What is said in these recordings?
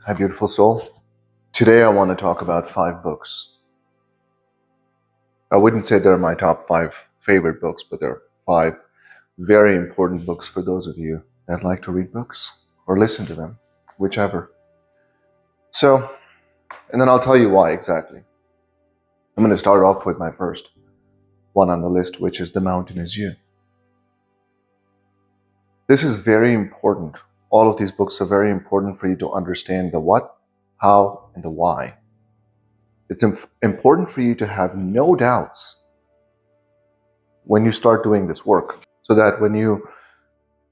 Hi, beautiful soul. Today I want to talk about 5 books. I wouldn't say they're my top 5 favorite books, but they're 5 very important books for those of you that like to read books or listen to them, whichever. And then I'll tell you why exactly. I'm going to start off with my first one on the list, which is The Mountain Is You. This is very important. All of these books are very important for you to understand the what, how, and the why. It's important for you to have no doubts when you start doing this work, so that when you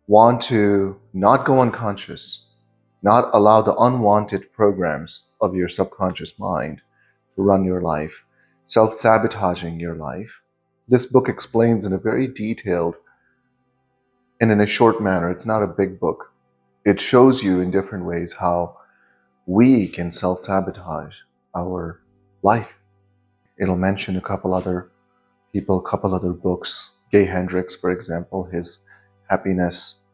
want to not go unconscious, not allow the unwanted programs of your subconscious mind to run your life, self-sabotaging your life, this book explains in a very detailed and in a short manner. It's not a big book. It shows you in different ways how we can self-sabotage our life. It'll mention a couple other people, a couple other books. Gay Hendricks, for example, his happiness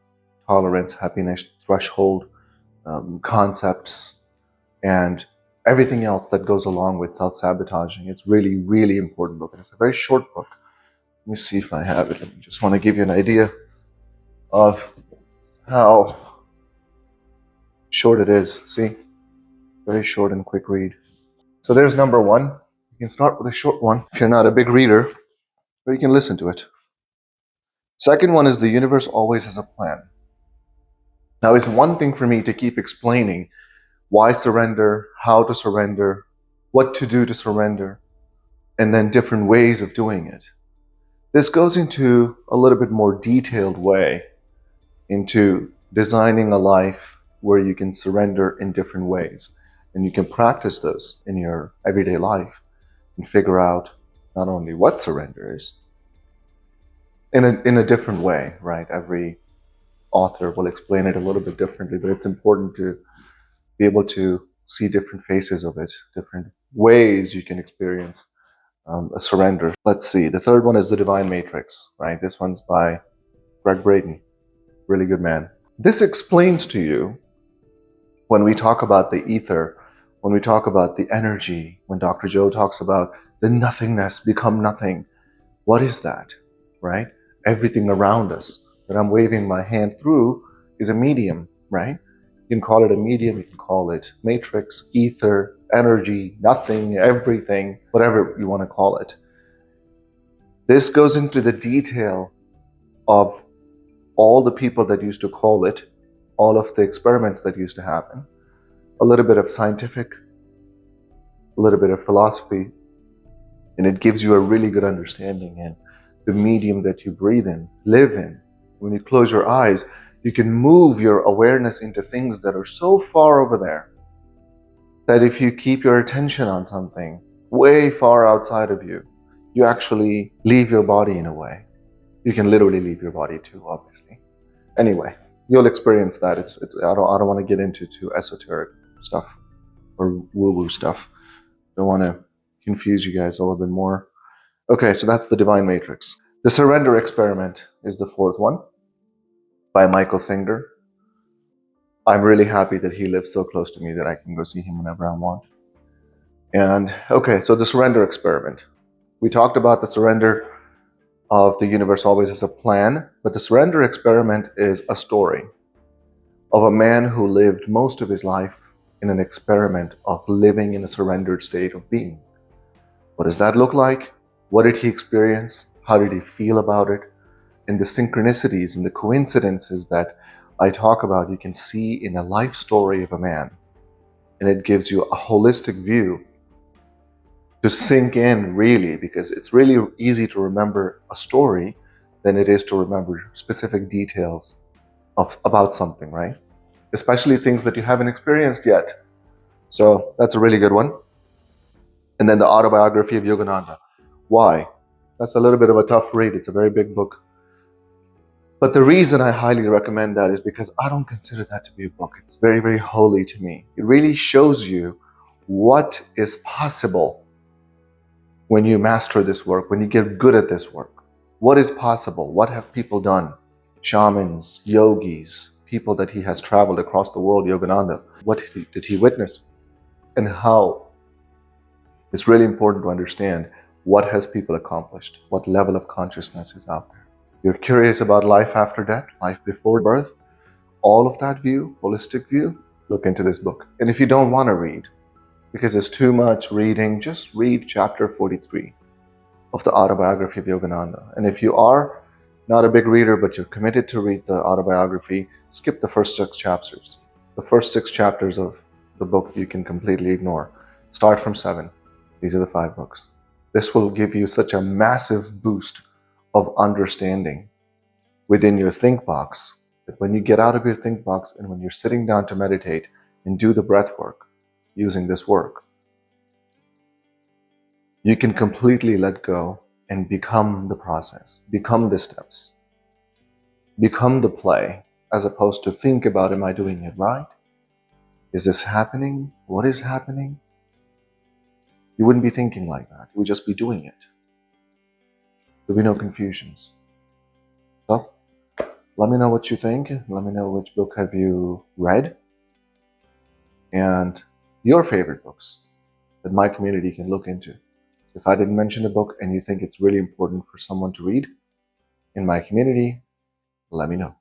tolerance, happiness threshold concepts, and everything else that goes along with self-sabotaging. It's really, really important book. And it's a very short book. Let me see if I have it. I just want to give you an idea of how short it is. See? Very short and quick read. So there's number 1. You can start with a short one if you're not a big reader, or you can listen to it. Second one is The Universe Always Has a Plan. Now, it's one thing for me to keep explaining why surrender, how to surrender, what to do to surrender, and then different ways of doing it. This goes into a little bit more detailed way into designing a life where you can surrender in different ways. And you can practice those in your everyday life and figure out not only what surrender is, in a different way, right? Every author will explain it a little bit differently, but it's important to be able to see different faces of it, different ways you can experience a surrender. Let's see. The third one is The Divine Matrix, right? This one's by Gregg Braden. Really good man. This explains to you, when we talk about the ether, when we talk about the energy, when Dr. Joe talks about the nothingness, become nothing, what is that, right? Everything around us that I'm waving my hand through is a medium, right? You can call it a medium, you can call it matrix, ether, energy, nothing, everything, whatever you want to call it. This goes into the detail of all the people that used to call it, all of the experiments that used to happen, a little bit of scientific, a little bit of philosophy, and it gives you a really good understanding in the medium that you breathe in, live in. When you close your eyes, you can move your awareness into things that are so far over there that if you keep your attention on something way far outside of you, you actually leave your body in a way. You can literally leave your body too, obviously. Anyway, you'll experience that. I don't want to get into too esoteric stuff or woo-woo stuff. Don't want to confuse you guys a little bit more. Okay, so that's The Divine Matrix. The Surrender Experiment is the 4th one, by Michael Singer. I'm really happy that he lives so close to me that I can go see him whenever I want. And okay, so the Surrender Experiment. We talked about the surrender of The Universe Always Has a Plan, but the Surrender Experiment is a story of a man who lived most of his life in an experiment of living in a surrendered state of being. What does that look like? What did he experience? How did he feel about it? And the synchronicities and the coincidences that I talk about, you can see in a life story of a man. And it gives you a holistic view to sink in, really, because it's really easy to remember a story than it is to remember specific details about something, right? Especially things that you haven't experienced yet. So that's a really good one. And then The Autobiography of Yogananda. Why? That's a little bit of a tough read. It's a very big book. But the reason I highly recommend that is because I don't consider that to be a book. It's very, very holy to me. It really shows you what is possible when you master this work, when you get good at this work. What is possible? What have people done? Shamans, yogis, people that he has traveled across the world, Yogananda, what did he witness, and how it's really important to understand what has people accomplished, what level of consciousness is out there. You're curious about life after death, life before birth, all of that view, holistic view, look into this book. And if you don't want to read, because it's too much reading, just read chapter 43 of the Autobiography of Yogananda. And if you are not a big reader, but you're committed to read the autobiography, skip the first 6 chapters. The first 6 chapters of the book you can completely ignore. Start from 7. These are the 5 books. This will give you such a massive boost of understanding within your think box that when you get out of your think box and when you're sitting down to meditate and do the breath work using this work, you can completely let go and become the process, become the steps, become the play, as opposed to think about, am I doing it right? Is this happening? What is happening? You wouldn't be thinking like that. You would just be doing it. There'll be no confusions. So, let me know what you think. Let me know which book have you read and your favorite books that my community can look into. If I didn't mention a book and you think it's really important for someone to read in my community, let me know.